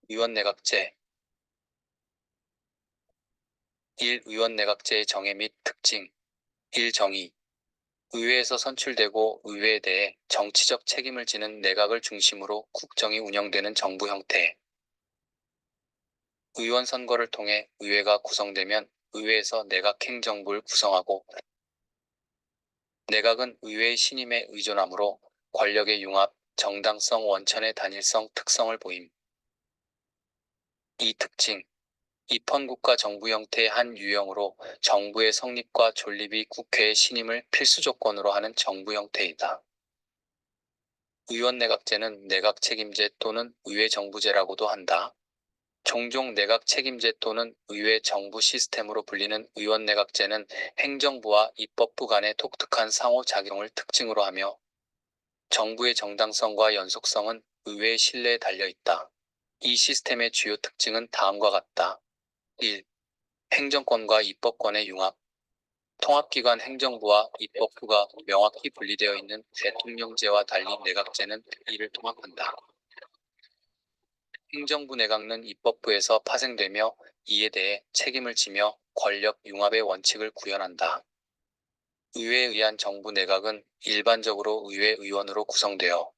의원내각제 1. 의원내각제의 정의 및 특징 1. 정의 의회에서 선출되고 의회에 대해 정치적 책임을 지는 내각을 중심으로 국정이 운영되는 정부 형태. 의원 선거를 통해 의회가 구성되면 의회에서 내각행정부를 구성하고 내각은 의회의 신임에 의존하므로 권력의 융합, 정당성, 원천의 단일성 특성을 보임. 이 특징 입헌국가 정부 형태의 한 유형으로 정부의 성립과 존립이 국회의 신임을 필수 조건으로 하는 정부 형태이다. 의원내각제는 내각책임제 또는 의회정부제라고도 한다. 종종 내각책임제 또는 의회정부 시스템으로 불리는 의원내각제는 행정부와 입법부 간의 독특한 상호작용을 특징으로 하며 정부의 정당성과 연속성은 의회의 신뢰에 달려 있다. 이 시스템의 주요 특징은 다음과 같다. 1. 행정권과 입법권의 융합. 통합기관 행정부와 입법부가 명확히 분리되어 있는 대통령제와 달리 내각제는 이를 통합한다. 행정부 내각은 입법부에서 파생되며 이에 대해 책임을 지며 권력 융합의 원칙을 구현한다. 의회에 의한 정부 내각은 일반적으로 의회 의원으로 구성되어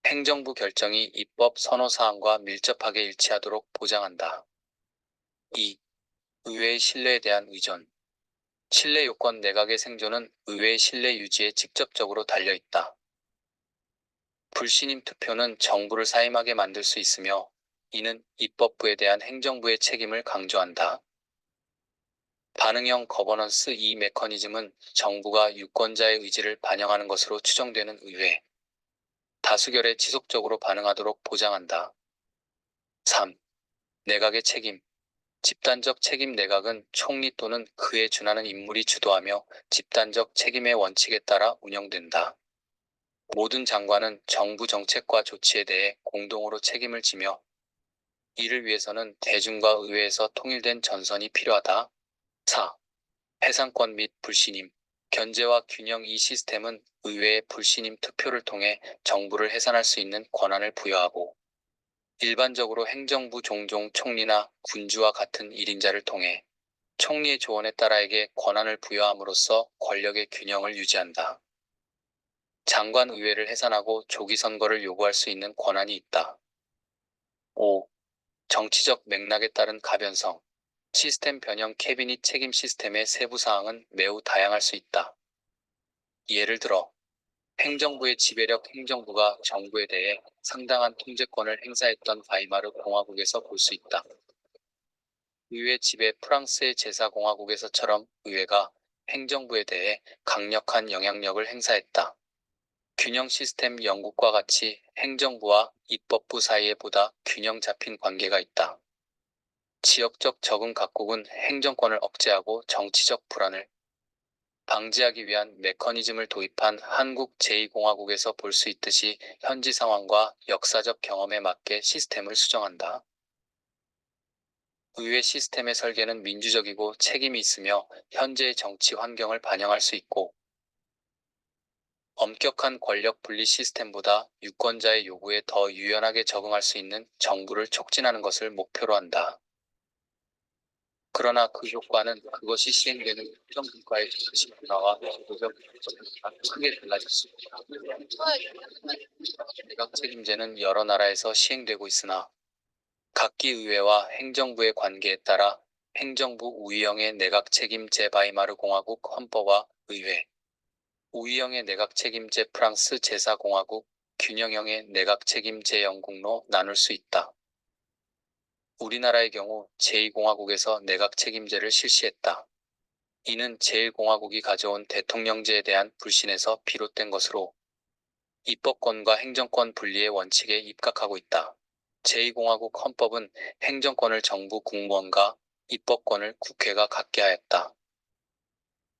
행정부 결정이 입법 선호사항과 밀접하게 일치하도록 보장한다. 2. 의회의 신뢰에 대한 의존. 신뢰 요건 내각의 생존은 의회의 신뢰 유지에 직접적으로 달려있다. 불신임 투표는 정부를 사임하게 만들 수 있으며 이는 입법부에 대한 행정부의 책임을 강조한다. 반응형 거버넌스 이 메커니즘은 정부가 유권자의 의지를 반영하는 것으로 추정되는 의회, 다수결에 지속적으로 반응하도록 보장한다. 3. 내각의 책임. 집단적 책임 내각은 총리 또는 그에 준하는 인물이 주도하며 집단적 책임의 원칙에 따라 운영된다. 모든 장관은 정부 정책과 조치에 대해 공동으로 책임을 지며 이를 위해서는 대중과 의회에서 통일된 전선이 필요하다. 4. 해산권 및 불신임. 견제와 균형 이 시스템은 의회의 불신임 투표를 통해 정부를 해산할 수 있는 권한을 부여하고 일반적으로 행정부 종종 총리나 군주와 같은 1인자를 통해 총리의 조언에 따라에게 권한을 부여함으로써 권력의 균형을 유지한다. 장관 의회를 해산하고 조기 선거를 요구할 수 있는 권한이 있다. 5. 정치적 맥락에 따른 가변성. 시스템 변형 캐비닛 책임 시스템의 세부 사항은 매우 다양할 수 있다. 예를 들어 행정부의 지배력 행정부가 정부에 대해 상당한 통제권을 행사했던 바이마르 공화국에서 볼 수 있다. 의회 지배 프랑스의 제사공화국에서처럼 의회가 행정부에 대해 강력한 영향력을 행사했다. 균형 시스템 영국과 같이 행정부와 입법부 사이에 보다 균형 잡힌 관계가 있다. 지역적 적응 각국은 행정권을 억제하고 정치적 불안을 방지하기 위한 메커니즘을 도입한 한국 제2공화국에서 볼 수 있듯이 현지 상황과 역사적 경험에 맞게 시스템을 수정한다. 의회 시스템의 설계는 민주적이고 책임이 있으며 현재의 정치 환경을 반영할 수 있고 엄격한 권력 분리 시스템보다 유권자의 요구에 더 유연하게 적응할 수 있는 정부를 촉진하는 것을 목표로 한다. 그러나 그 효과는 그것이 시행되는 특정 국가의 정치 문화와 도덕 가치가 크게 달라질 수 있다. 내각 책임제는 여러 나라에서 시행되고 있으나 각기 의회와 행정부의 관계에 따라 행정부 우위형의 내각 책임제 바이마르 공화국 헌법과 의회, 우위형의 내각 책임제 프랑스 제사공화국, 균형형의 내각 책임제 영국로 나눌 수 있다. 우리나라의 경우 제2공화국에서 내각 책임제를 실시했다. 이는 제1공화국이 가져온 대통령제에 대한 불신에서 비롯된 것으로 입법권과 행정권 분리의 원칙에 입각하고 있다. 제2공화국 헌법은 행정권을 정부 공무원과 입법권을 국회가 갖게 하였다.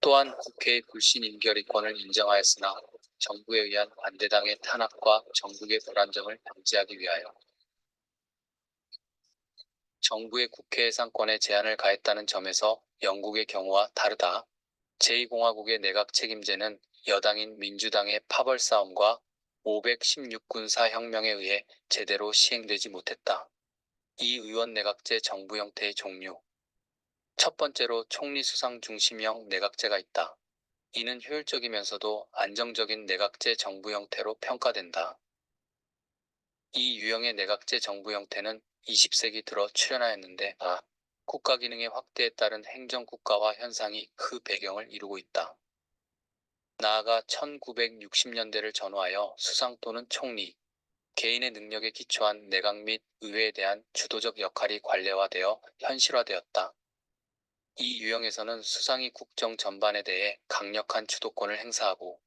또한 국회의 불신 인결의권을 인정하였으나 정부에 의한 반대당의 탄압과 정국의 불안정을 방지하기 위하여 정부의 국회 해산권에 제한을 가했다는 점에서 영국의 경우와 다르다. 제2공화국의 내각 책임제는 여당인 민주당의 파벌 싸움과 516군사 혁명에 의해 제대로 시행되지 못했다. 이 의원 내각제 정부 형태의 종류. 첫 번째로 총리 수상 중심형 내각제가 있다. 이는 효율적이면서도 안정적인 내각제 정부 형태로 평가된다. 이 유형의 내각제 정부 형태는 20세기 들어 출현하였는데, 국가 기능의 확대에 따른 행정국가화 현상이 그 배경을 이루고 있다. 나아가 1960년대를 전후하여 수상 또는 총리, 개인의 능력에 기초한 내각 및 의회에 대한 주도적 역할이 관례화되어 현실화되었다. 이 유형에서는 수상이 국정 전반에 대해 강력한 주도권을 행사하고,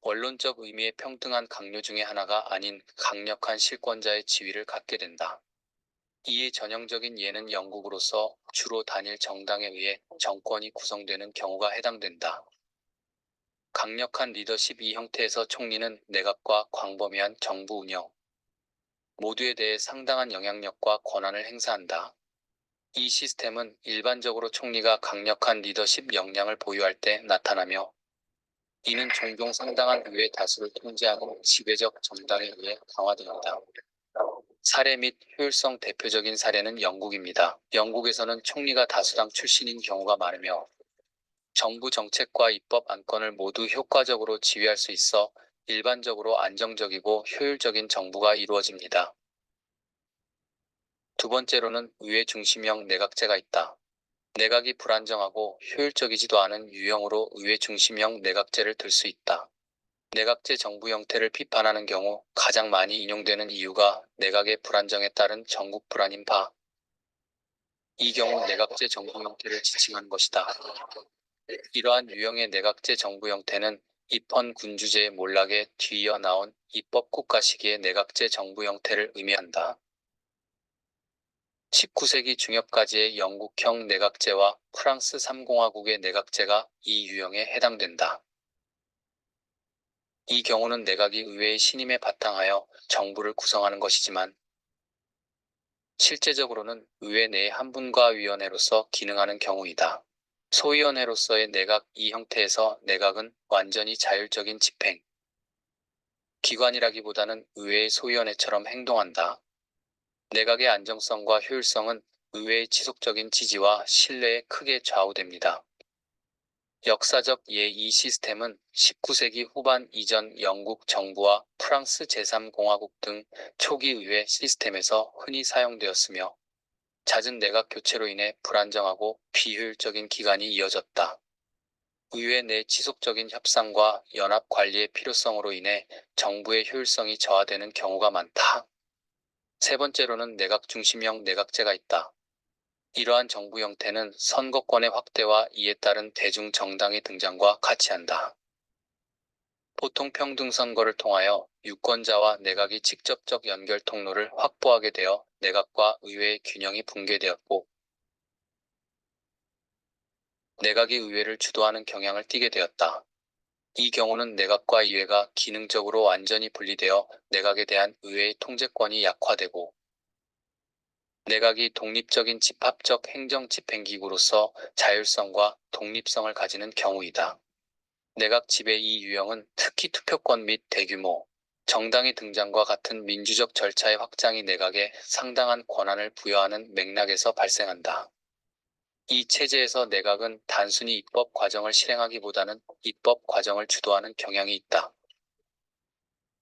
원론적 의미의 평등한 강요 중의 하나가 아닌 강력한 실권자의 지위를 갖게 된다. 이에 전형적인 예는 영국으로서 주로 단일 정당에 의해 정권이 구성되는 경우가 해당된다. 강력한 리더십. 이 형태에서 총리는 내각과 광범위한 정부 운영 모두에 대해 상당한 영향력과 권한을 행사한다. 이 시스템은 일반적으로 총리가 강력한 리더십 역량을 보유할 때 나타나며, 이는 종종 상당한 의회 다수를 통제하는 지배적 정당에 의해 강화된다. 사례 및 효율성. 대표적인 사례는 영국입니다. 영국에서는 총리가 다수당 출신인 경우가 많으며, 정부 정책과 입법 안건을 모두 효과적으로 지휘할 수 있어 일반적으로 안정적이고 효율적인 정부가 이루어집니다. 두 번째로는 의회 중심형 내각제가 있다. 내각이 불안정하고 효율적이지도 않은 유형으로 의회 중심형 내각제를 들 수 있다. 내각제 정부 형태를 비판하는 경우 가장 많이 인용되는 이유가 내각의 불안정에 따른 전국 불안인 바, 이 경우 내각제 정부 형태를 지칭한 것이다. 이러한 유형의 내각제 정부 형태는 입헌 군주제의 몰락에 뒤이어 나온 입법국가 시기의 내각제 정부 형태를 의미한다. 19세기 중엽까지의 영국형 내각제와 프랑스 3공화국의 내각제가 이 유형에 해당된다. 이 경우는 내각이 의회의 신임에 바탕하여 정부를 구성하는 것이지만, 실제적으로는 의회 내 한분과위원회로서 기능하는 경우이다. 소위원회로서의 내각. 이 형태에서 내각은 완전히 자율적인 집행 기관이라기보다는 의회의 소위원회처럼 행동한다. 내각의 안정성과 효율성은 의회의 지속적인 지지와 신뢰에 크게 좌우됩니다. 역사적 예. 이 시스템은 19세기 후반 이전 영국 정부와 프랑스 제3공화국 등 초기 의회 시스템에서 흔히 사용되었으며, 잦은 내각 교체로 인해 불안정하고 비효율적인 기간이 이어졌다. 의회 내 지속적인 협상과 연합 관리의 필요성으로 인해 정부의 효율성이 저하되는 경우가 많다. 세 번째로는 내각 중심형 내각제가 있다. 이러한 정부 형태는 선거권의 확대와 이에 따른 대중 정당의 등장과 같이한다. 보통 평등 선거를 통하여 유권자와 내각이 직접적 연결 통로를 확보하게 되어 내각과 의회의 균형이 붕괴되었고, 내각이 의회를 주도하는 경향을 띠게 되었다. 이 경우는 내각과 의회가 기능적으로 완전히 분리되어 내각에 대한 의회의 통제권이 약화되고, 내각이 독립적인 집합적 행정 집행기구로서 자율성과 독립성을 가지는 경우이다. 내각 지배. 이 유형은 특히 투표권 및 대규모 정당의 등장과 같은 민주적 절차의 확장이 내각에 상당한 권한을 부여하는 맥락에서 발생한다. 이 체제에서 내각은 단순히 입법 과정을 실행하기보다는 입법 과정을 주도하는 경향이 있다.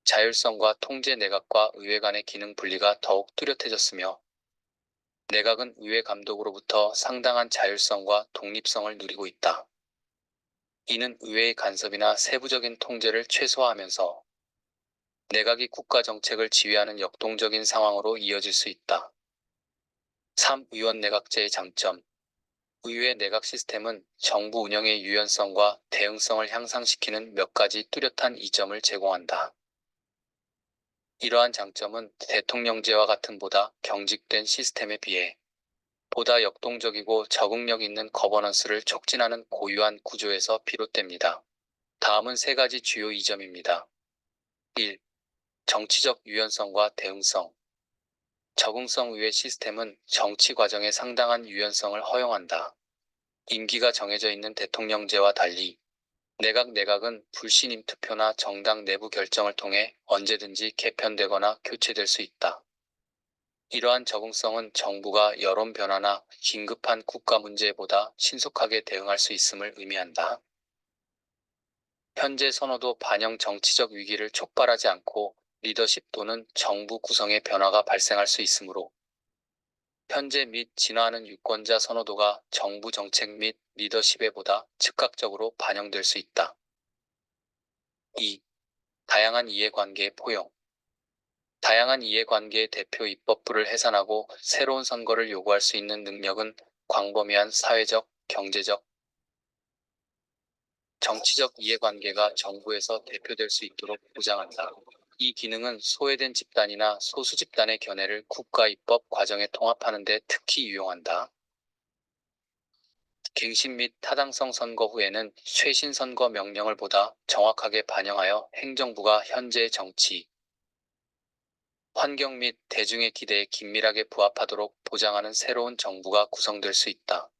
자율성과 통제. 내각과 의회 간의 기능 분리가 더욱 뚜렷해졌으며, 내각은 의회 감독으로부터 상당한 자율성과 독립성을 누리고 있다. 이는 의회의 간섭이나 세부적인 통제를 최소화하면서 내각이 국가 정책을 지휘하는 역동적인 상황으로 이어질 수 있다. 3. 의원 내각제의 장점. 의회 내각 시스템은 정부 운영의 유연성과 대응성을 향상시키는 몇 가지 뚜렷한 이점을 제공한다. 이러한 장점은 대통령제와 같은 보다 경직된 시스템에 비해 보다 역동적이고 적응력 있는 거버넌스를 촉진하는 고유한 구조에서 비롯됩니다. 다음은 세 가지 주요 이점입니다. 1. 정치적 유연성과 대응성. 적응성. 의회 시스템은 정치 과정에 상당한 유연성을 허용한다. 임기가 정해져 있는 대통령제와 달리 내각은 불신임 투표나 정당 내부 결정을 통해 언제든지 개편되거나 교체될 수 있다. 이러한 적응성은 정부가 여론 변화나 긴급한 국가 문제보다 신속하게 대응할 수 있음을 의미한다. 현재 선호도 반영 정치적 위기를 촉발하지 않고 리더십 또는 정부 구성의 변화가 발생할 수 있으므로 현재 및 진화하는 유권자 선호도가 정부 정책 및 리더십에 보다 즉각적으로 반영될 수 있다. 2. 다양한 이해관계의 포용. 다양한 이해관계의 대표 입법부를 해산하고 새로운 선거를 요구할 수 있는 능력은 광범위한 사회적, 경제적, 정치적 이해관계가 정부에서 대표될 수 있도록 보장한다. 이 기능은 소외된 집단이나 소수 집단의 견해를 국가 입법 과정에 통합하는 데 특히 유용한다. 갱신 및 타당성 선거 후에는 최신 선거 명령을 보다 정확하게 반영하여 행정부가 현재의 정치, 환경 및 대중의 기대에 긴밀하게 부합하도록 보장하는 새로운 정부가 구성될 수 있다.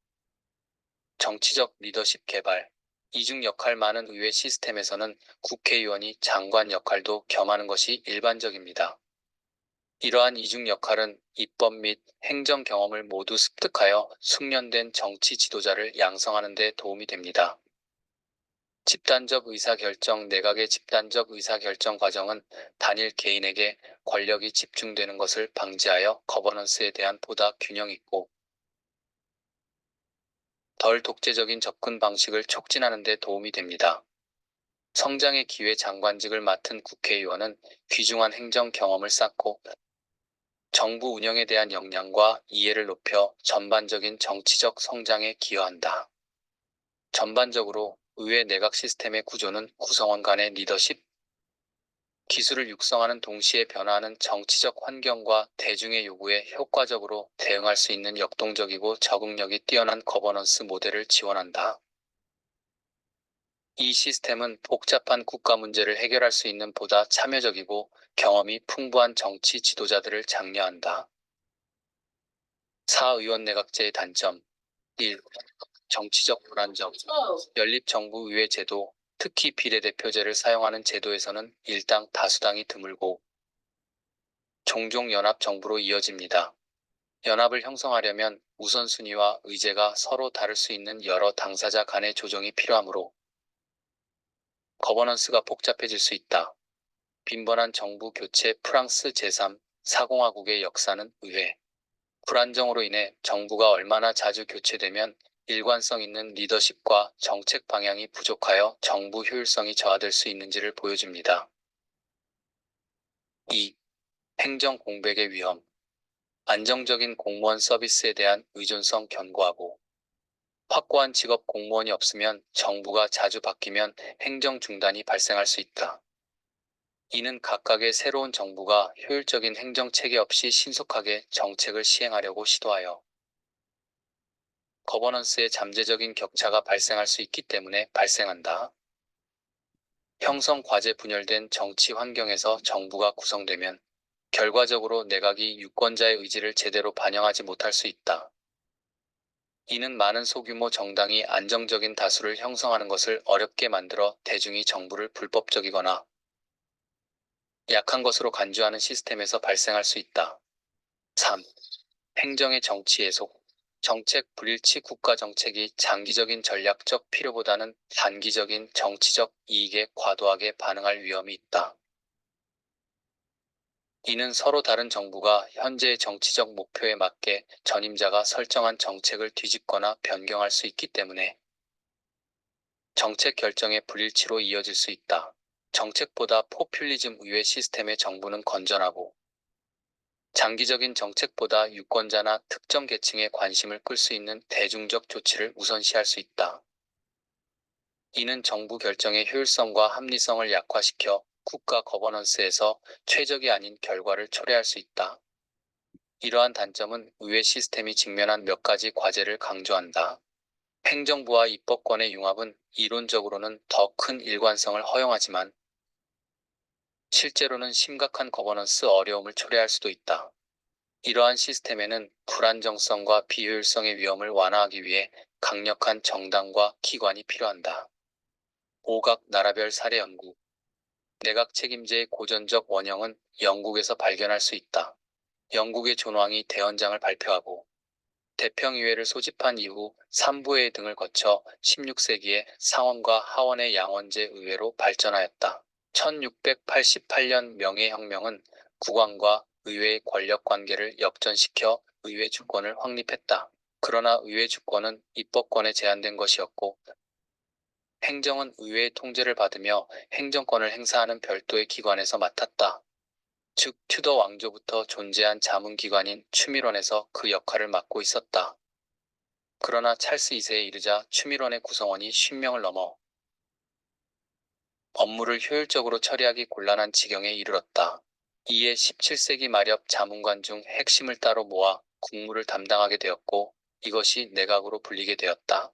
정치적 리더십 개발. 이중 역할 많은 의회 시스템에서는 국회의원이 장관 역할도 겸하는 것이 일반적입니다. 이러한 이중 역할은 입법 및 행정 경험을 모두 습득하여 숙련된 정치 지도자를 양성하는 데 도움이 됩니다. 집단적 의사결정. 내각의 집단적 의사결정 과정은 단일 개인에게 권력이 집중되는 것을 방지하여 거버넌스에 대한 보다 균형 있고 덜 독재적인 접근 방식을 촉진하는 데 도움이 됩니다. 성장의 기회. 장관직을 맡은 국회의원은 귀중한 행정 경험을 쌓고 정부 운영에 대한 역량과 이해를 높여 전반적인 정치적 성장에 기여한다. 전반적으로 의회 내각 시스템의 구조는 구성원 간의 리더십, 기술을 육성하는 동시에 변화하는 정치적 환경과 대중의 요구에 효과적으로 대응할 수 있는 역동적이고 적응력이 뛰어난 거버넌스 모델을 지원한다. 이 시스템은 복잡한 국가 문제를 해결할 수 있는 보다 참여적이고 경험이 풍부한 정치 지도자들을 장려한다. 사의원 내각제의 단점. 1. 정치적 불안정. 연립정부의회 제도, 특히 비례대표제를 사용하는 제도에서는 일당 다수당이 드물고 종종 연합정부로 이어집니다. 연합을 형성하려면 우선순위와 의제가 서로 다를 수 있는 여러 당사자 간의 조정이 필요하므로 거버넌스가 복잡해질 수 있다. 빈번한 정부 교체. 프랑스 제3, 4공화국의 역사는 의회 불안정으로 인해 정부가 얼마나 자주 교체되면 일관성 있는 리더십과 정책 방향이 부족하여 정부 효율성이 저하될 수 있는지를 보여줍니다. 2. 행정 공백의 위험. 안정적인 공무원 서비스에 대한 의존성 견고하고 확고한 직업 공무원이 없으면 정부가 자주 바뀌면 행정 중단이 발생할 수 있다. 이는 각각의 새로운 정부가 효율적인 행정 체계 없이 신속하게 정책을 시행하려고 시도하여 거버넌스의 잠재적인 격차가 발생할 수 있기 때문에 발생한다. 형성 과제. 분열된 정치 환경에서 정부가 구성되면 결과적으로 내각이 유권자의 의지를 제대로 반영하지 못할 수 있다. 이는 많은 소규모 정당이 안정적인 다수를 형성하는 것을 어렵게 만들어 대중이 정부를 불법적이거나 약한 것으로 간주하는 시스템에서 발생할 수 있다. 3. 행정의 정치 예속. 정책 불일치. 국가 정책이 장기적인 전략적 필요보다는 단기적인 정치적 이익에 과도하게 반응할 위험이 있다. 이는 서로 다른 정부가 현재의 정치적 목표에 맞게 전임자가 설정한 정책을 뒤집거나 변경할 수 있기 때문에 정책 결정의 불일치로 이어질 수 있다. 정책보다 포퓰리즘. 의회 시스템의 정부는 건전하고 장기적인 정책보다 유권자나 특정 계층의 관심을 끌 수 있는 대중적 조치를 우선시할 수 있다. 이는 정부 결정의 효율성과 합리성을 약화시켜 국가 거버넌스에서 최적이 아닌 결과를 초래할 수 있다. 이러한 단점은 의회 시스템이 직면한 몇 가지 과제를 강조한다. 행정부와 입법권의 융합은 이론적으로는 더 큰 일관성을 허용하지만 실제로는 심각한 거버넌스 어려움을 초래할 수도 있다. 이러한 시스템에는 불안정성과 비효율성의 위험을 완화하기 위해 강력한 정당과 기관이 필요한다. 오각 나라별 사례 연구. 내각 책임제의 고전적 원형은 영국에서 발견할 수 있다. 영국의 존 왕이 대헌장을 발표하고 대평의회를 소집한 이후 삼부회의 등을 거쳐 16세기에 상원과 하원의 양원제 의회로 발전하였다. 1688년 명예혁명은 국왕과 의회의 권력 관계를 역전시켜 의회 주권을 확립했다. 그러나 의회 주권은 입법권에 제한된 것이었고 행정은 의회의 통제를 받으며 행정권을 행사하는 별도의 기관에서 맡았다. 즉 튜더 왕조부터 존재한 자문기관인 추밀원에서 그 역할을 맡고 있었다. 그러나 찰스 2세에 이르자 추밀원의 구성원이 50명을 넘어 업무를 효율적으로 처리하기 곤란한 지경에 이르렀다. 이에 17세기 말엽 자문관 중 핵심을 따로 모아 국무를 담당하게 되었고 이것이 내각으로 불리게 되었다.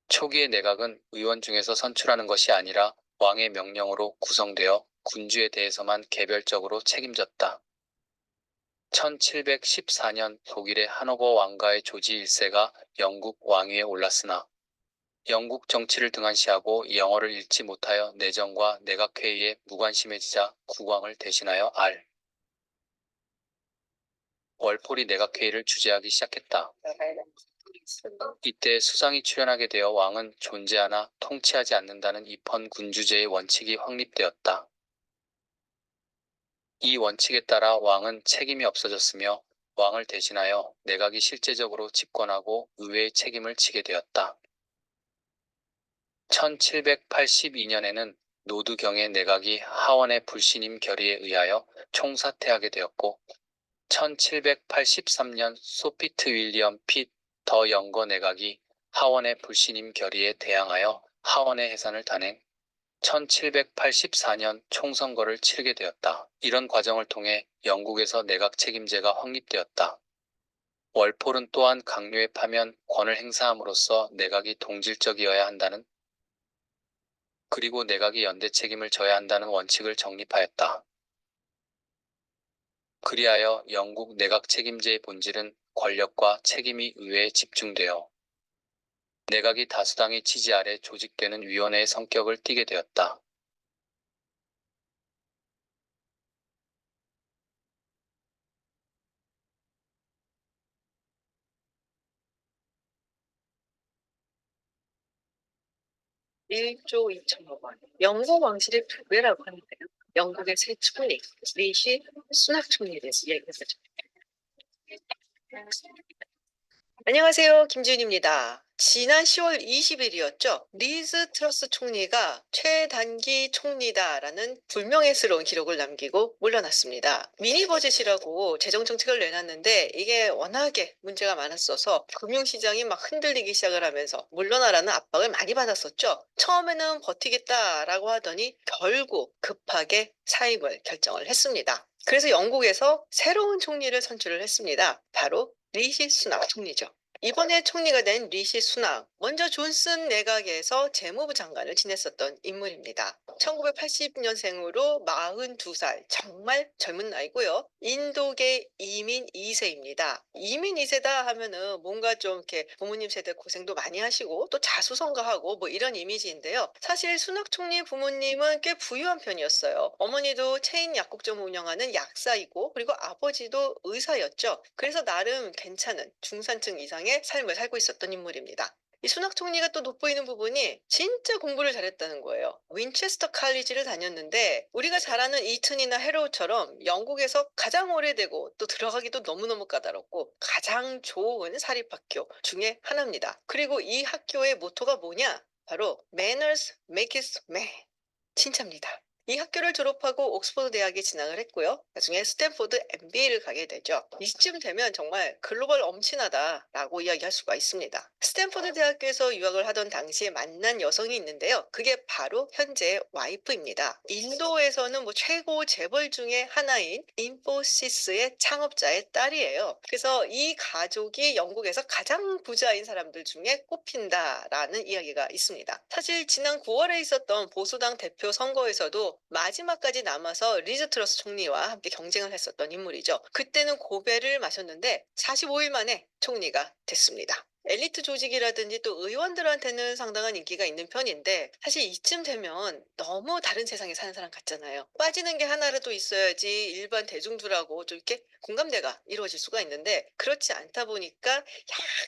초기의 내각은 의원 중에서 선출하는 것이 아니라 왕의 명령으로 구성되어 군주에 대해서만 개별적으로 책임졌다. 1714년 독일의 하노버 왕가의 조지 1세가 영국 왕위에 올랐으나 영국 정치를 등한시하고 영어를 읽지 못하여 내정과 내각회의에 무관심해지자 국왕을 대신하여 월폴이 내각회의를 주재하기 시작했다. 이때 수상이 출연하게 되어 왕은 존재하나 통치하지 않는다는 입헌 군주제의 원칙이 확립되었다. 이 원칙에 따라 왕은 책임이 없어졌으며 왕을 대신하여 내각이 실제적으로 집권하고 의회의 책임을 지게 되었다. 1782년에는 노드경의 내각이 하원의 불신임 결의에 의하여 총사퇴하게 되었고 1783년 소피트 윌리엄 핏 더 영거 내각이 하원의 불신임 결의에 대항하여 하원의 해산을 단행 1784년 총선거를 치르게 되었다. 이런 과정을 통해 영국에서 내각 책임제가 확립되었다. 월폴은 또한 강요에 파면 권을 행사함으로써 내각이 동질적이어야 한다는 그리고 내각이 연대 책임을 져야 한다는 원칙을 정립하였다. 그리하여 영국 내각 책임제의 본질은 권력과 책임이 의회에 집중되어 내각이 다수당의 지지 아래 조직되는 위원회의 성격을 띠게 되었다. (1조 2천억 원). 영국 왕실의 부배라고 하는데요. 영국의 새 총리 리시 수낙 총리에 대해서 이야기해보죠. 안녕하세요. 김지윤입니다. 지난 10월 20일이었죠. 리즈 트러스 총리가 최단기 총리다라는 불명예스러운 기록을 남기고 물러났습니다. 미니 버젯이라고 재정 정책을 내놨는데 이게 워낙에 문제가 많았어서 금융시장이 막 흔들리기 시작을 하면서 물러나라는 압박을 많이 받았었죠. 처음에는 버티겠다라고 하더니 결국 급하게 사임을 결정을 했습니다. 그래서 영국에서 새로운 총리를 선출을 했습니다. 바로 리시 수낙 총리죠. 이번에 총리가 된 리시 수낙, 먼저 존슨 내각에서 재무부 장관을 지냈었던 인물입니다. 1980년생으로 42살, 정말 젊은 나이고요. 인도계 이민 2세입니다. 이민 2세다 하면은 뭔가 좀 이렇게 부모님 세대 고생도 많이 하시고 또 자수성가하고 뭐 이런 이미지인데요. 사실 수낙 총리 부모님은 꽤 부유한 편이었어요. 어머니도 체인 약국점 운영하는 약사이고 그리고 아버지도 의사였죠. 그래서 나름 괜찮은 중산층 이상의 삶을 살고 있었던 인물입니다. 이 수낙 총리가 또 돋보이는 부분이 진짜 공부를 잘했다는 거예요. 윈체스터 칼리지를 다녔는데 우리가 잘 아는 이튼이나 해로우처럼 영국에서 가장 오래되고 또 들어가기도 너무너무 까다롭고 가장 좋은 사립학교 중에 하나입니다. 그리고 이 학교의 모토가 뭐냐? 바로 Manners make it man. 진짜입니다. 이 학교를 졸업하고 옥스퍼드 대학에 진학을 했고요. 나중에 스탠포드 MBA를 가게 되죠. 이쯤 되면 정말 글로벌 엄친하다라고 이야기할 수가 있습니다. 스탠포드 대학교에서 유학을 하던 당시에 만난 여성이 있는데요. 그게 바로 현재의 와이프입니다. 인도에서는 뭐 최고 재벌 중에 하나인 인포시스의 창업자의 딸이에요. 그래서 이 가족이 영국에서 가장 부자인 사람들 중에 꼽힌다라는 이야기가 있습니다. 사실 지난 9월에 있었던 보수당 대표 선거에서도 마지막까지 남아서 리즈 트러스 총리와 함께 경쟁을 했었던 인물이죠. 그때는 고배를 마셨는데 45일 만에 총리가 됐습니다. 엘리트 조직이라든지 또 의원들한테는 상당한 인기가 있는 편인데 사실 이쯤 되면 너무 다른 세상에 사는 사람 같잖아요. 빠지는 게 하나라도 있어야지 일반 대중들하고 좀 이렇게 공감대가 이루어질 수가 있는데 그렇지 않다 보니까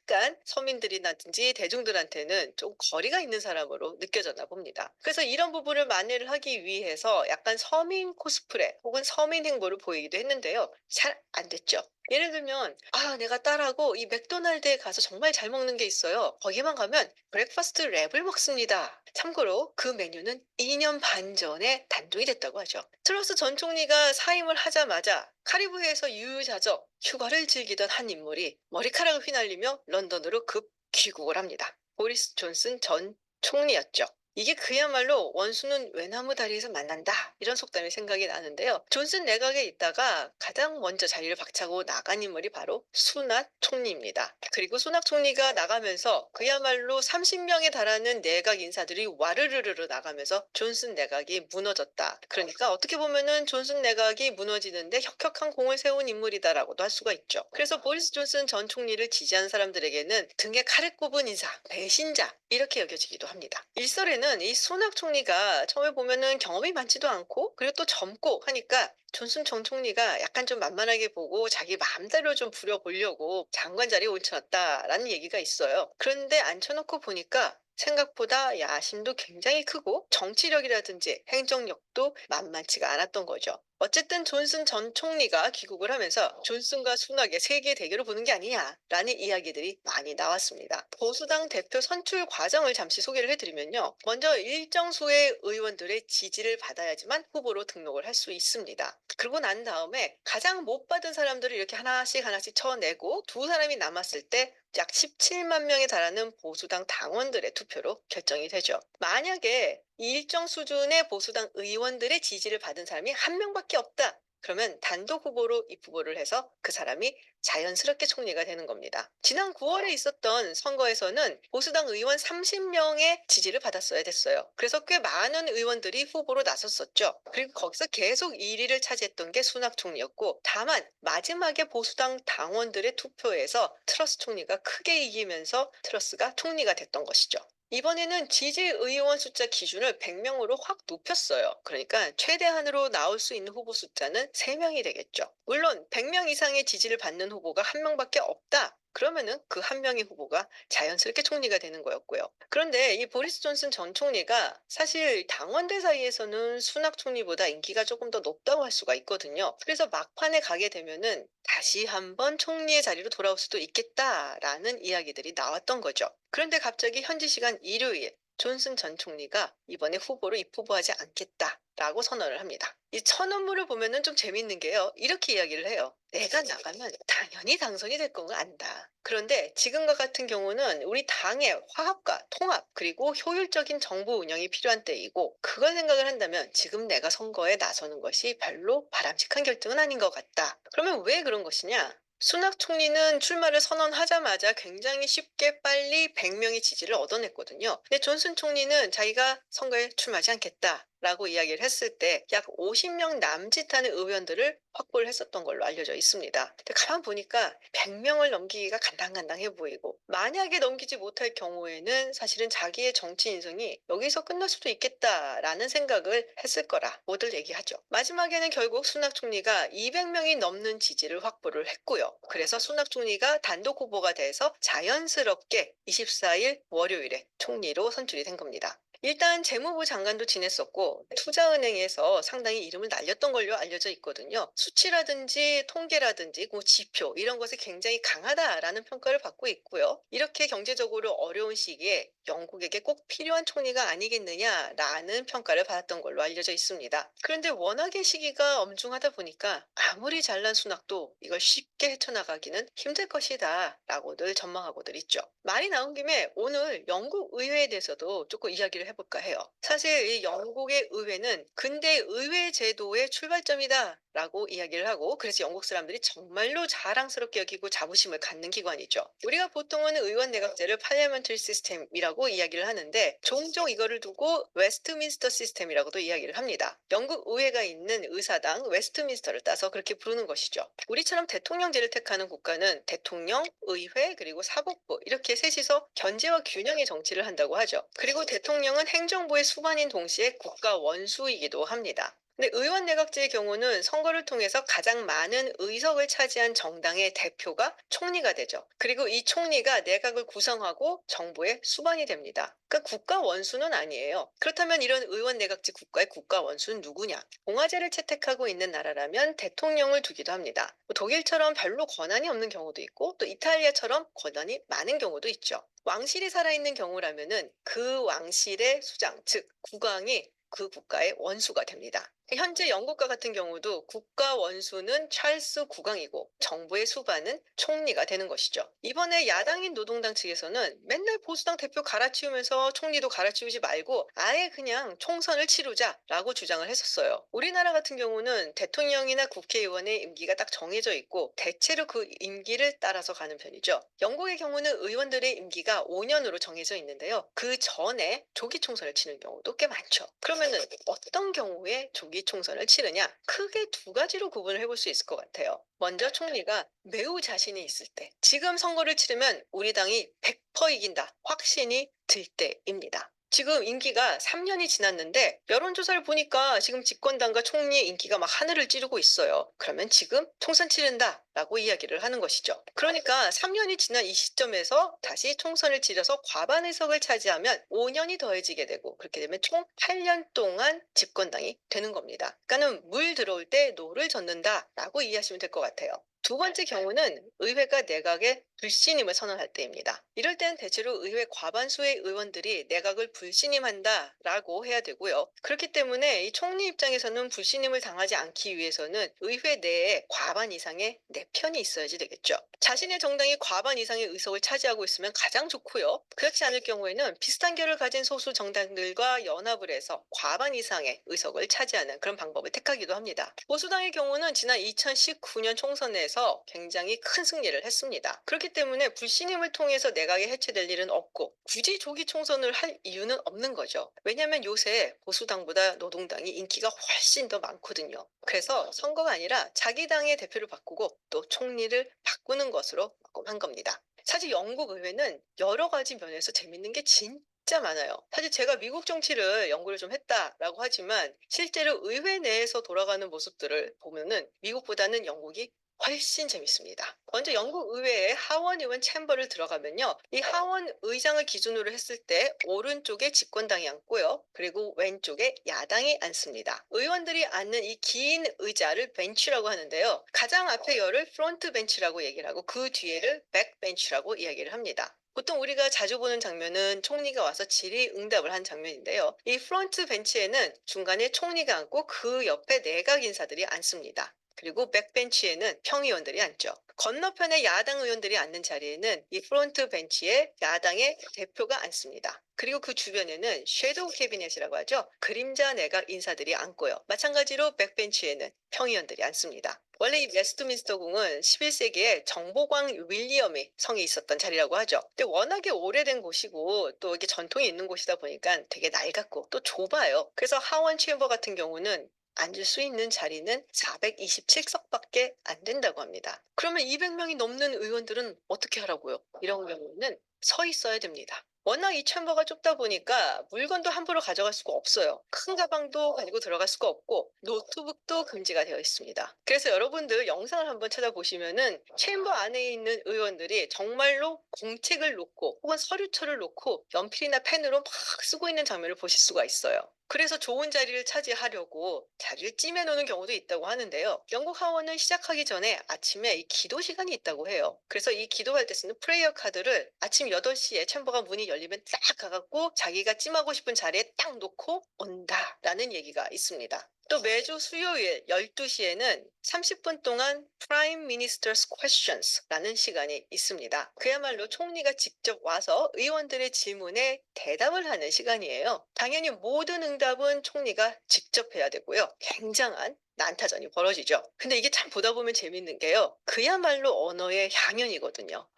약간 서민들이라든지 대중들한테는 좀 거리가 있는 사람으로 느껴졌나 봅니다. 그래서 이런 부분을 만회를 하기 위해서 약간 서민 코스프레 혹은 서민 행보를 보이기도 했는데요. 잘 안 됐죠. 예를 들면 내가 딸하고 이 맥도날드에 가서 정말 잘 먹는 게 있어요. 거기만 가면 브렉퍼스트 랩을 먹습니다. 참고로 그 메뉴는 2년 반 전에 단종이 됐다고 하죠. 트러스 전 총리가 사임을 하자마자 카리브해에서 유유자적 휴가를 즐기던 한 인물이 머리카락을 휘날리며 런던으로 급 귀국을 합니다. 보리스 존슨 전 총리였죠. 이게 그야말로 원수는 외나무 다리에서 만난다. 이런 속담이 생각이 나는데요. 존슨 내각에 있다가 가장 먼저 자리를 박차고 나간 인물이 바로 수낙 총리입니다. 그리고 수낙 총리가 나가면서 그야말로 30명에 달하는 내각 인사들이 와르르르 나가면서 존슨 내각이 무너졌다. 그러니까 어떻게 보면은 존슨 내각이 무너지는데 혁혁한 공을 세운 인물이다라고도 할 수가 있죠. 그래서 보리스 존슨 전 총리를 지지한 사람들에게는 등에 칼을 꼽은 인사, 배신자 이렇게 여겨지기도 합니다. 일설에는 이 수낙 총리가 처음에 보면은 경험이 많지도 않고 그리고 또 젊고 하니까 존슨 전 총리가 약간 좀 만만하게 보고 자기 마음대로 좀 부려보려고 장관 자리에 얹혀놨다라는 얘기가 있어요. 그런데 앉혀놓고 보니까 생각보다 야심도 굉장히 크고 정치력이라든지 행정력도 만만치가 않았던 거죠. 어쨌든 존슨 전 총리가 귀국을 하면서 존슨과 순낙의 세계 대결을 보는 게 아니냐라는 이야기들이 많이 나왔습니다. 보수당 대표 선출 과정을 잠시 소개를 해드리면요. 먼저 일정 수의 의원들의 지지를 받아야지만 후보로 등록을 할 수 있습니다. 그러고 난 다음에 가장 못 받은 사람들을 이렇게 하나씩 하나씩 쳐내고 두 사람이 남았을 때 약 17만 명에 달하는 보수당 당원들의 투표로 결정이 되죠. 만약에 일정 수준의 보수당 의원들의 지지를 받은 사람이 한 명밖에 없다. 그러면 단독 후보로 입후보를 해서 그 사람이 자연스럽게 총리가 되는 겁니다. 지난 9월에 있었던 선거에서는 보수당 의원 30명의 지지를 받았어야 됐어요. 그래서 꽤 많은 의원들이 후보로 나섰었죠. 그리고 거기서 계속 1위를 차지했던 게 수낙 총리였고 다만 마지막에 보수당 당원들의 투표에서 트러스 총리가 크게 이기면서 트러스가 총리가 됐던 것이죠. 이번에는 지지 의원 숫자 기준을 100명으로 확 높였어요. 그러니까 최대한으로 나올 수 있는 후보 숫자는 3명이 되겠죠. 물론 100명 이상의 지지를 받는 후보가 한 명밖에 없다. 그러면은 그 한 명의 후보가 자연스럽게 총리가 되는 거였고요. 그런데 이 보리스 존슨 전 총리가 사실 당원들 사이에서는 수낙 총리보다 인기가 조금 더 높다고 할 수가 있거든요. 그래서 막판에 가게 되면은 다시 한번 총리의 자리로 돌아올 수도 있겠다라는 이야기들이 나왔던 거죠. 그런데 갑자기 현지 시간 일요일 존슨 전 총리가 이번에 후보로 입후보하지 않겠다라고 선언을 합니다. 이 선언문을 보면은 좀 재밌는 게요. 이렇게 이야기를 해요. 내가 나가면 당연히 당선이 될 건 안다. 그런데 지금과 같은 경우는 우리 당의 화합과 통합 그리고 효율적인 정부 운영이 필요한 때이고 그걸 생각을 한다면 지금 내가 선거에 나서는 것이 별로 바람직한 결정은 아닌 것 같다. 그러면 왜 그런 것이냐? 수낙 총리는 출마를 선언하자마자 굉장히 쉽게 빨리 100명의 지지를 얻어냈거든요. 근데 존슨 총리는 자기가 선거에 출마하지 않겠다라고 이야기를 했을 때 약 50명 남짓하는 의원들을 확보를 했었던 걸로 알려져 있습니다. 근데 가만 보니까 100명을 넘기기가 간당간당해 보이고 만약에 넘기지 못할 경우에는 사실은 자기의 정치 인생이 여기서 끝날 수도 있겠다라는 생각을 했을 거라 모두 얘기하죠. 마지막에는 결국 수낙 총리가 200명이 넘는 지지를 확보를 했고요. 그래서 수낙 총리가 단독 후보가 돼서 자연스럽게 24일 월요일에 총리로 선출이 된 겁니다. 일단 재무부 장관도 지냈었고 투자은행에서 상당히 이름을 날렸던 걸로 알려져 있거든요. 수치라든지 통계라든지 그 지표 이런 것에 굉장히 강하다라는 평가를 받고 있고요. 이렇게 경제적으로 어려운 시기에 영국에게 꼭 필요한 총리가 아니겠느냐라는 평가를 받았던 걸로 알려져 있습니다. 그런데 워낙에 시기가 엄중하다 보니까 아무리 잘난 수낙도 이걸 쉽게 헤쳐나가기는 힘들 것이다 라고들 전망하고들 있죠. 말이 나온 김에 오늘 영국 의회에 대해서도 조금 이야기를 해볼까 해요. 사실 이 영국의 의회는 근대 의회 제도의 출발점이다라고 이야기를 하고, 그래서 영국 사람들이 정말로 자랑스럽게 여기고 자부심을 갖는 기관이죠. 우리가 보통은 의원 내각제를 parliamentary system이라고 이야기를 하는데, 종종 이거를 두고 웨스트민스터 시스템이라고도 이야기를 합니다. 영국 의회가 있는 의사당 웨스트민스터를 따서 그렇게 부르는 것이죠. 우리처럼 대통령제를 택하는 국가는 대통령, 의회, 그리고 사법부 이렇게 셋이서 견제와 균형의 정치를 한다고 하죠. 그리고 대통령은 행정부의 수반인 동시에 국가 원수이기도 합니다. 근데 의원 내각제의 경우는 선거를 통해서 가장 많은 의석을 차지한 정당의 대표가 총리가 되죠. 그리고 이 총리가 내각을 구성하고 정부의 수반이 됩니다. 그러니까 국가 원수는 아니에요. 그렇다면 이런 의원 내각제 국가의 국가 원수는 누구냐? 공화제를 채택하고 있는 나라라면 대통령을 두기도 합니다. 독일처럼 별로 권한이 없는 경우도 있고, 또 이탈리아처럼 권한이 많은 경우도 있죠. 왕실이 살아있는 경우라면은 그 왕실의 수장, 즉 국왕이 그 국가의 원수가 됩니다. 현재 영국과 같은 경우도 국가 원수는 찰스 국왕이고 정부의 수반은 총리가 되는 것이죠. 이번에 야당인 노동당 측에서는 맨날 보수당 대표 갈아치우면서 총리도 갈아치우지 말고 아예 그냥 총선을 치르자라고 주장을 했었어요. 우리나라 같은 경우는 대통령이나 국회의원의 임기가 딱 정해져 있고 대체로 그 임기를 따라서 가는 편이죠. 영국의 경우는 의원들의 임기가 5년으로 정해져 있는데요. 그 전에 조기 총선을 치는 경우도 꽤 많죠. 그러면은 어떤 경우에 조기 총선을 치르냐? 크게 두 가지로 구분을 해볼 수 있을 것 같아요. 먼저 총리가 매우 자신이 있을 때, 지금 선거를 치르면 우리 당이 100% 이긴다, 확신이 들 때입니다. 지금 임기가 3년이 지났는데 여론조사를 보니까 지금 집권당과 총리의 인기가 막 하늘을 찌르고 있어요. 그러면 지금 총선 치른다라고 이야기를 하는 것이죠. 그러니까 3년이 지난 이 시점에서 다시 총선을 치러서 과반 의석을 차지하면 5년이 더해지게 되고, 그렇게 되면 총 8년 동안 집권당이 되는 겁니다. 그러니까는 물 들어올 때 노를 젓는다라고 이해하시면 될 것 같아요. 두 번째 경우는 의회가 내각의 불신임을 선언할 때입니다. 이럴 때는 대체로 의회 과반수의 의원들이 내각을 불신임한다라고 해야 되고요. 그렇기 때문에 이 총리 입장에서는 불신임을 당하지 않기 위해서는 의회 내에 과반 이상의 내 편이 있어야지 되겠죠. 자신의 정당이 과반 이상의 의석을 차지하고 있으면 가장 좋고요. 그렇지 않을 경우에는 비슷한 결을 가진 소수 정당들과 연합을 해서 과반 이상의 의석을 차지하는 그런 방법을 택하기도 합니다. 보수당의 경우는 지난 2019년 총선에서 굉장히 큰 승리를 했습니다. 그렇기 때문에 불신임을 통해서 내각이 해체될 일은 없고 굳이 조기 총선을 할 이유는 없는 거죠. 왜냐하면 요새 보수당보다 노동당이 인기가 훨씬 더 많거든요. 그래서 선거가 아니라 자기 당의 대표를 바꾸고 또 총리를 바꾸는 것으로 한 겁니다. 사실 영국 의회는 여러 가지 면에서 재밌는 게 진짜 많아요. 사실 제가 미국 정치를 연구를 좀 했다라고 하지만 실제로 의회 내에서 돌아가는 모습들을 보면은 미국보다는 영국이 훨씬 재밌습니다. 먼저 영국 의회에 하원 의원 챔버를 들어가면요. 이 하원 의장을 기준으로 했을 때 오른쪽에 집권당이 앉고요. 그리고 왼쪽에 야당이 앉습니다. 의원들이 앉는 이 긴 의자를 벤치라고 하는데요. 가장 앞에 열을 프론트 벤치라고 얘기를 하고 그 뒤에를 백 벤치라고 이야기를 합니다. 보통 우리가 자주 보는 장면은 총리가 와서 질의응답을 한 장면인데요. 이 프론트 벤치에는 중간에 총리가 앉고 그 옆에 내각 인사들이 앉습니다. 그리고 백벤치에는 평의원들이 앉죠. 건너편에 야당 의원들이 앉는 자리에는 이 프론트 벤치에 야당의 대표가 앉습니다. 그리고 그 주변에는 섀도우 캐비넷이라고 하죠. 그림자 내각 인사들이 앉고요. 마찬가지로 백벤치에는 평의원들이 앉습니다. 원래 이 웨스트민스터 궁은 11세기에 정보광 윌리엄의 성이 있었던 자리라고 하죠. 근데 워낙에 오래된 곳이고 또 이게 전통이 있는 곳이다 보니까 되게 낡았고 또 좁아요. 그래서 하원 챔버 같은 경우는 앉을 수 있는 자리는 427석밖에 안 된다고 합니다. 그러면 200명이 넘는 의원들은 어떻게 하라고요? 이런 경우는 서 있어야 됩니다. 워낙 이 챔버가 좁다 보니까 물건도 함부로 가져갈 수가 없어요. 큰 가방도 가지고 들어갈 수가 없고 노트북도 금지가 되어 있습니다. 그래서 여러분들 영상을 한번 찾아보시면은 챔버 안에 있는 의원들이 정말로 공책을 놓고 혹은 서류철을 놓고 연필이나 펜으로 막 쓰고 있는 장면을 보실 수가 있어요. 그래서 좋은 자리를 차지하려고 자리를 찜해놓는 경우도 있다고 하는데요. 영국 하원은 시작하기 전에 아침에 이 기도 시간이 있다고 해요. 그래서 이 기도할 때 쓰는 프레이어 카드를 아침 8시에 챔버가 문이 열리면 딱 가갖고 자기가 찜하고 싶은 자리에 딱 놓고 온다라는 얘기가 있습니다. 또 매주 수요일 12시에는 30분 동안 Prime Minister's Questions라는 시간이 있습니다. 그야말로 총리가 직접 와서 의원들의 질문에 대답을 하는 시간이에요. 당연히 모든 응답은 총리가 직접 해야 되고요. 굉장한 난타전이 벌어지죠. 근데 이게 참 보다 보면 재밌는 게요. 그야말로 언어의 향연이거든요.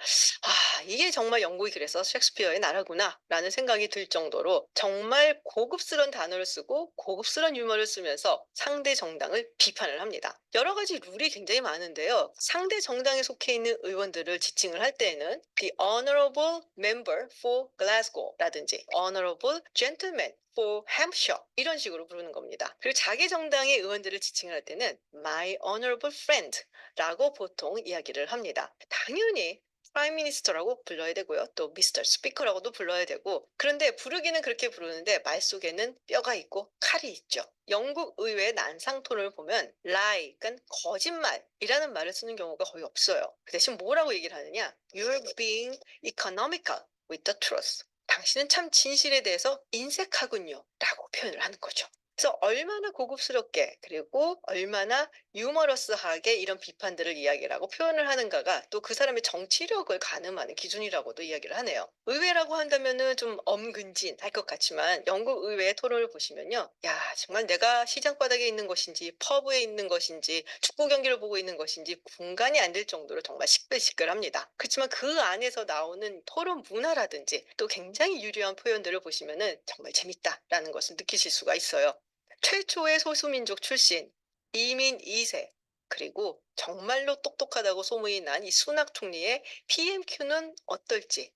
이게 정말 영국이 그래서 셰익스피어의 나라구나 라는 생각이 들 정도로 정말 고급스러운 단어를 쓰고 고급스러운 유머를 쓰면서 상대 정당을 비판을 합니다. 여러 가지 룰이 굉장히 많은데요. 상대 정당에 속해 있는 의원들을 지칭을 할 때에는 The Honorable Member for Glasgow라든지 Honorable Gentleman for Hampshire 이런 식으로 부르는 겁니다. 그리고 자기 정당의 의원들을 지칭을 할 때는 My Honorable Friend 라고 보통 이야기를 합니다. 당연히 프라임 미니스터라고 불러야 되고요. 또 미스터 스피커라고도 불러야 되고 그런데 부르기는 그렇게 부르는데 말 속에는 뼈가 있고 칼이 있죠. 영국 의회 난상톤을 보면 lie, 그러니까 거짓말이라는 말을 쓰는 경우가 거의 없어요. 그 대신 뭐라고 얘기를 하느냐? You're being economical with the truth. 당신은 참 진실에 대해서 인색하군요. 라고 표현을 하는 거죠. 그래서 얼마나 고급스럽게 그리고 얼마나 유머러스하게 이런 비판들을 이야기를 하고 표현을 하는가가 또 그 사람의 정치력을 가늠하는 기준이라고도 이야기를 하네요. 의외라고 한다면은 좀 엄근진할 것 같지만 영국 의회의 토론을 보시면요. 야, 정말 내가 시장 바닥에 있는 것인지 퍼브에 있는 것인지 축구 경기를 보고 있는 것인지 분간이 안 될 정도로 정말 시끌시끌합니다. 그렇지만 그 안에서 나오는 토론 문화라든지 또 굉장히 유려한 표현들을 보시면은 정말 재밌다라는 것을 느끼실 수가 있어요. 최초의 소수민족 출신, 이민 2세, 그리고 정말로 똑똑하다고 소문이 난 이 수낙 총리의 PMQ는 어떨지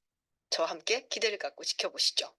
저와 함께 기대를 갖고 지켜보시죠.